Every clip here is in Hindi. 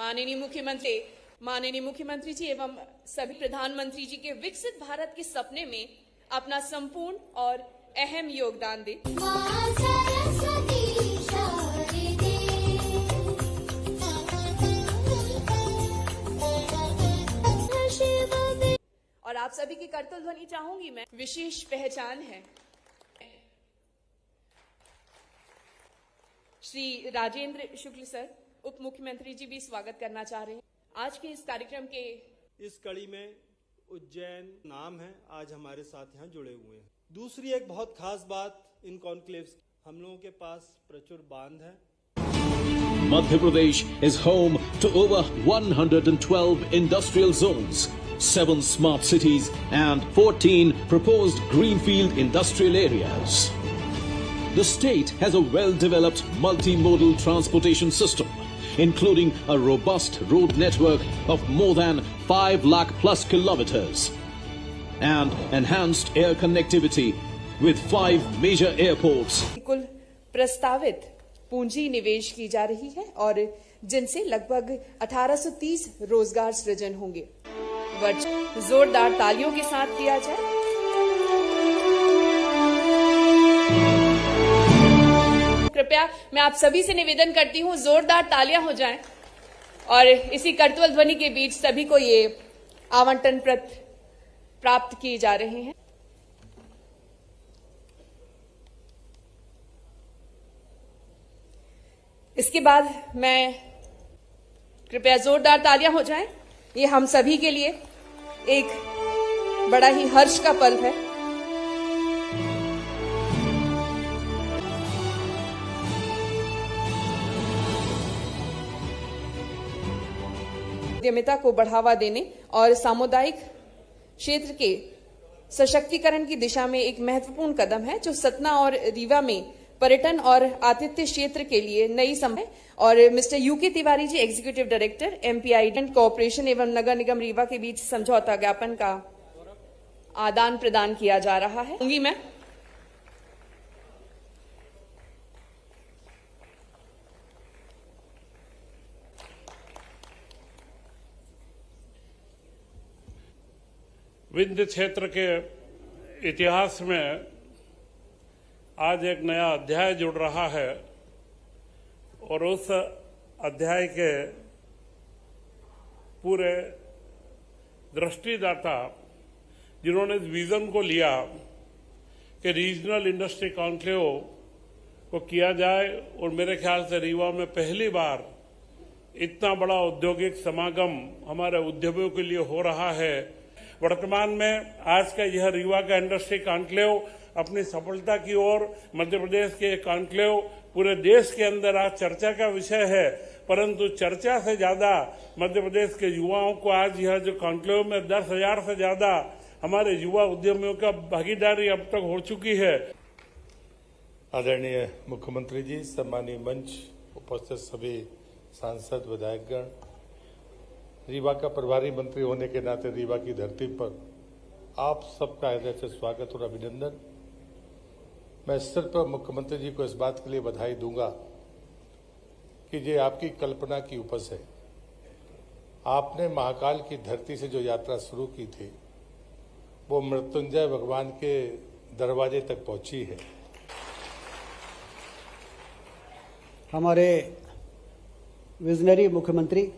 माननीय मुख्यमंत्री जी एवं सभी प्रधानमंत्री जी के विकसित भारत के सपने में अपना संपूर्ण और अहम योगदान दें। और आप सभी की करतल ध्वनि चाहूंगी मैं, विशेष पहचान है। श्री राजेंद्र शुक्ल सर, उप मुख्यमंत्री जी भी स्वागत करना चाह रहे हैं। आज के इस कार्यक्रम के इस कड़ी में उज्जैन नाम है, आज हमारे साथ यहाँ जुड़े हुए हैं। दूसरी एक बहुत खास बात इन कॉन्क्लेव्स, हम लोगों के पास प्रचुर बांध है। Madhya Pradesh is home to over 112 industrial zones, 7 smart cities and 14 proposed greenfield industrial areas. The state has a well-developed multimodal transportation system, including a robust road network of more than 5 lakh plus kilometers and enhanced air connectivity with 5 major airports. कुल प्रस्तावित पूंजी निवेश की जा रही है और जिनसे लगभग 1830 रोजगार सृजन होंगे। वर्ष जोरदार तालियों के साथ किया जाए। कृपया मैं आप सभी से निवेदन करती हूं, जोरदार तालियां हो जाएं और इसी करतल ध्वनि के बीच सभी को ये आवंटन पत्र प्राप्त किए जा रहे हैं। इसके बाद मैं, कृपया जोरदार तालियां हो जाएं, ये हम सभी के लिए एक बड़ा ही हर्ष का पल है। उद्यमिता को बढ़ावा देने और सामुदायिक क्षेत्र के सशक्तिकरण की दिशा में एक महत्वपूर्ण कदम है, जो सतना और रीवा में पर्यटन और आतिथ्य क्षेत्र के लिए नई समय। और mister UK Tiwari ji, executive director MPI corporation एवं नगर निगम रीवा के बीच समझौता ज्ञापन का आदान प्रदान किया जा रहा है। मैं विंध्य क्षेत्र के इतिहास में आज एक नया अध्याय जुड़ रहा है और उस अध्याय के पूरे दृष्टिदाता जिन्होंने इस विजन को लिया कि रीजनल इंडस्ट्री कॉन्क्लेव को किया जाए, और मेरे ख्याल से रीवा में पहली बार इतना बड़ा औद्योगिक समागम हमारे उद्यमियों के लिए हो रहा है। वर्तमान में आज का यह रीवा का इंडस्ट्री कॉन्क्लेव अपनी सफलता की ओर, मध्य प्रदेश के कॉन्क्लेव पूरे देश के अंदर आज चर्चा का विषय है, परंतु चर्चा से ज्यादा मध्य प्रदेश के युवाओं को आज यह जो कॉन्क्लेव में 10,000 से ज्यादा हमारे युवा उद्यमियों का भागीदारी अब तक हो चुकी है। आदरणीय मुख्यमंत्री जी, सम्मानीय मंच, उपस्थित सभी सांसद, विधायकगण, रीवा का प्रभारी मंत्री होने के नाते रीवा की धरती पर आप सबका हृदय से स्वागत और अभिनंदन। मैं सिर्फ मुख्यमंत्री जी को इस बात के लिए बधाई दूंगा कि ये आपकी कल्पना की उपज है। आपने महाकाल की धरती से जो यात्रा शुरू की थी वो मृत्युंजय भगवान के दरवाजे तक पहुंची है। हमारे विजनरी मुख्यमंत्री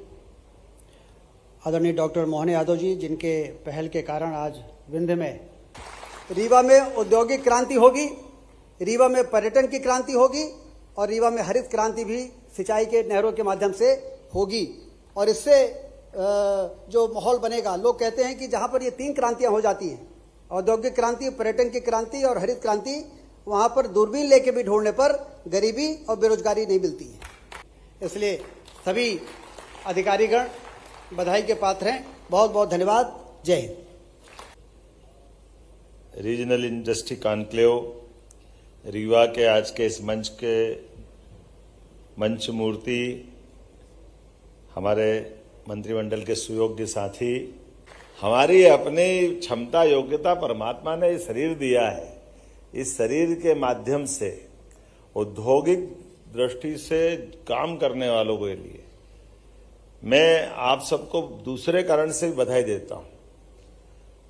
आदरणीय डॉक्टर मोहन यादव जी, जिनके पहल के कारण आज विंध्य में रीवा में औद्योगिक क्रांति होगी, रीवा में पर्यटन की क्रांति होगी और रीवा में हरित क्रांति भी सिंचाई के नहरों के माध्यम से होगी। और इससे जो माहौल बनेगा, लोग कहते हैं कि जहां पर ये 3 क्रांतियां हो जाती हैं, औद्योगिक क्रांति, पर्यटन की क्रांति और हरित क्रांति, वहां पर दूरबीन लेके भी ढूंढने पर गरीबी और बेरोजगारी नहीं मिलती है। इसलिए सभी अधिकारीगण बधाई के पात्र हैं। बहुत बहुत धन्यवाद। जय Hind. Regional industry conclave Rewa के आज के इस मंच के मंच मूर्ति हमारे मंत्रिमंडल के सुयोग्य साथी, हमारी अपनी क्षमता योग्यता परमात्मा ने शरीर दिया है। इस शरीर के माध्यम से औद्योगिक दृष्टि से काम करने वालों के लिए मैं आप सबको दूसरे कारण से भी बधाई देता हूं।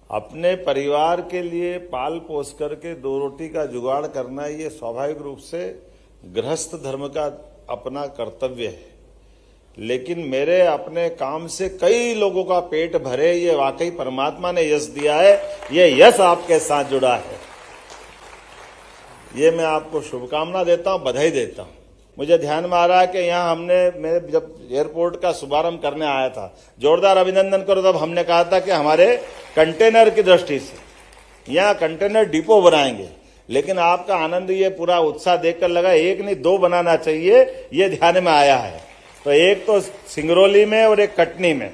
अपने परिवार के लिए पाल पोस करके दो रोटी का जुगाड़ करना ये स्वाभाविक रूप से गृहस्थ धर्म का अपना कर्तव्य है, लेकिन मेरे अपने काम से कई लोगों का पेट भरे, ये वाकई परमात्मा ने यश दिया है। ये यश आपके साथ जुड़ा है, ये मैं आपको शुभकामना देता हूं, बधाई देता हूं। मुझे ध्यान में आ रहा है कि यहाँ मैं जब एयरपोर्ट का शुभारंभ करने आया था, जोरदार अभिनंदन करो, तब हमने कहा था कि हमारे कंटेनर की दृष्टि से यहाँ कंटेनर डिपो बनाएंगे, लेकिन आपका आनंद, ये पूरा उत्साह देखकर लगा एक नहीं दो बनाना चाहिए, ये ध्यान में आया है। तो एक तो सिंगरौली में और एक कटनी में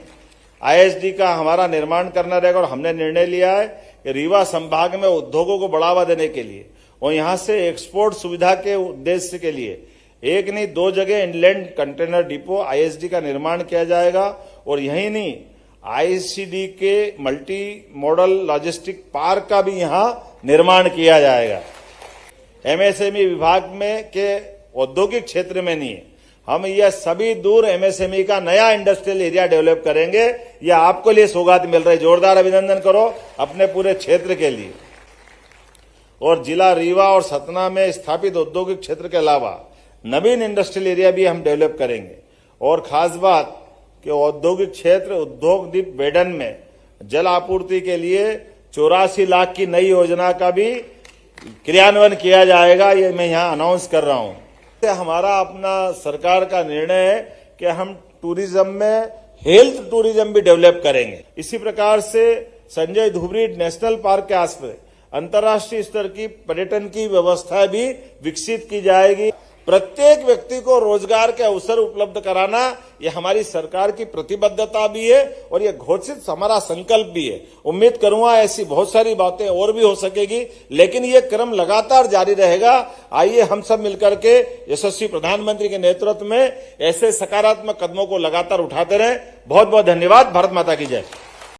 आईएसडी का हमारा निर्माण करना रहेगा, और हमने निर्णय लिया है कि रीवा संभाग में उद्योगों को बढ़ावा देने के लिए और यहां से एक्सपोर्ट सुविधा के उद्देश्य के लिए एक नहीं दो जगह इनलैंड कंटेनर डिपो आईएसडी का निर्माण किया जाएगा। और यही नहीं, आईसीडी के मल्टी मॉडल लॉजिस्टिक पार्क का भी यहां निर्माण किया जाएगा। एमएसएमई विभाग में के औद्योगिक क्षेत्र में नहीं है, हम यह सभी दूर एमएसएमई का नया इंडस्ट्रियल एरिया डेवलप करेंगे। यह आपको लिए सौगात मिल रही है, जोरदार अभिनंदन करो अपने पूरे क्षेत्र के लिए। और जिला रीवा और सतना में स्थापित औद्योगिक क्षेत्र के अलावा नवीन इंडस्ट्रियल एरिया भी हम डेवलप करेंगे। और खास बात कि औद्योगिक क्षेत्र उद्योग द्वीप बेडन में जल आपूर्ति के लिए 84 लाख की नई योजना का भी क्रियान्वयन किया जाएगा, ये मैं यहां अनाउंस कर रहा हूं। हमारा अपना सरकार का निर्णय है कि हम टूरिज्म में हेल्थ टूरिज्म भी डेवलप करेंगे। इसी प्रकार से संजय धुबरी नेशनल पार्क के आसपास अंतर्राष्ट्रीय स्तर की पर्यटन की व्यवस्था भी विकसित की जाएगी। प्रत्येक व्यक्ति को रोजगार के अवसर उपलब्ध कराना ये हमारी सरकार की प्रतिबद्धता भी है और ये घोषित हमारा संकल्प भी है। उम्मीद करूंगा ऐसी बहुत सारी बातें और भी हो सकेगी, लेकिन ये क्रम लगातार जारी रहेगा। आइए हम सब मिलकर के यशस्वी प्रधानमंत्री के नेतृत्व में ऐसे सकारात्मक कदमों को लगातार उठाते रहें। बहुत बहुत धन्यवाद। भारत माता की जय।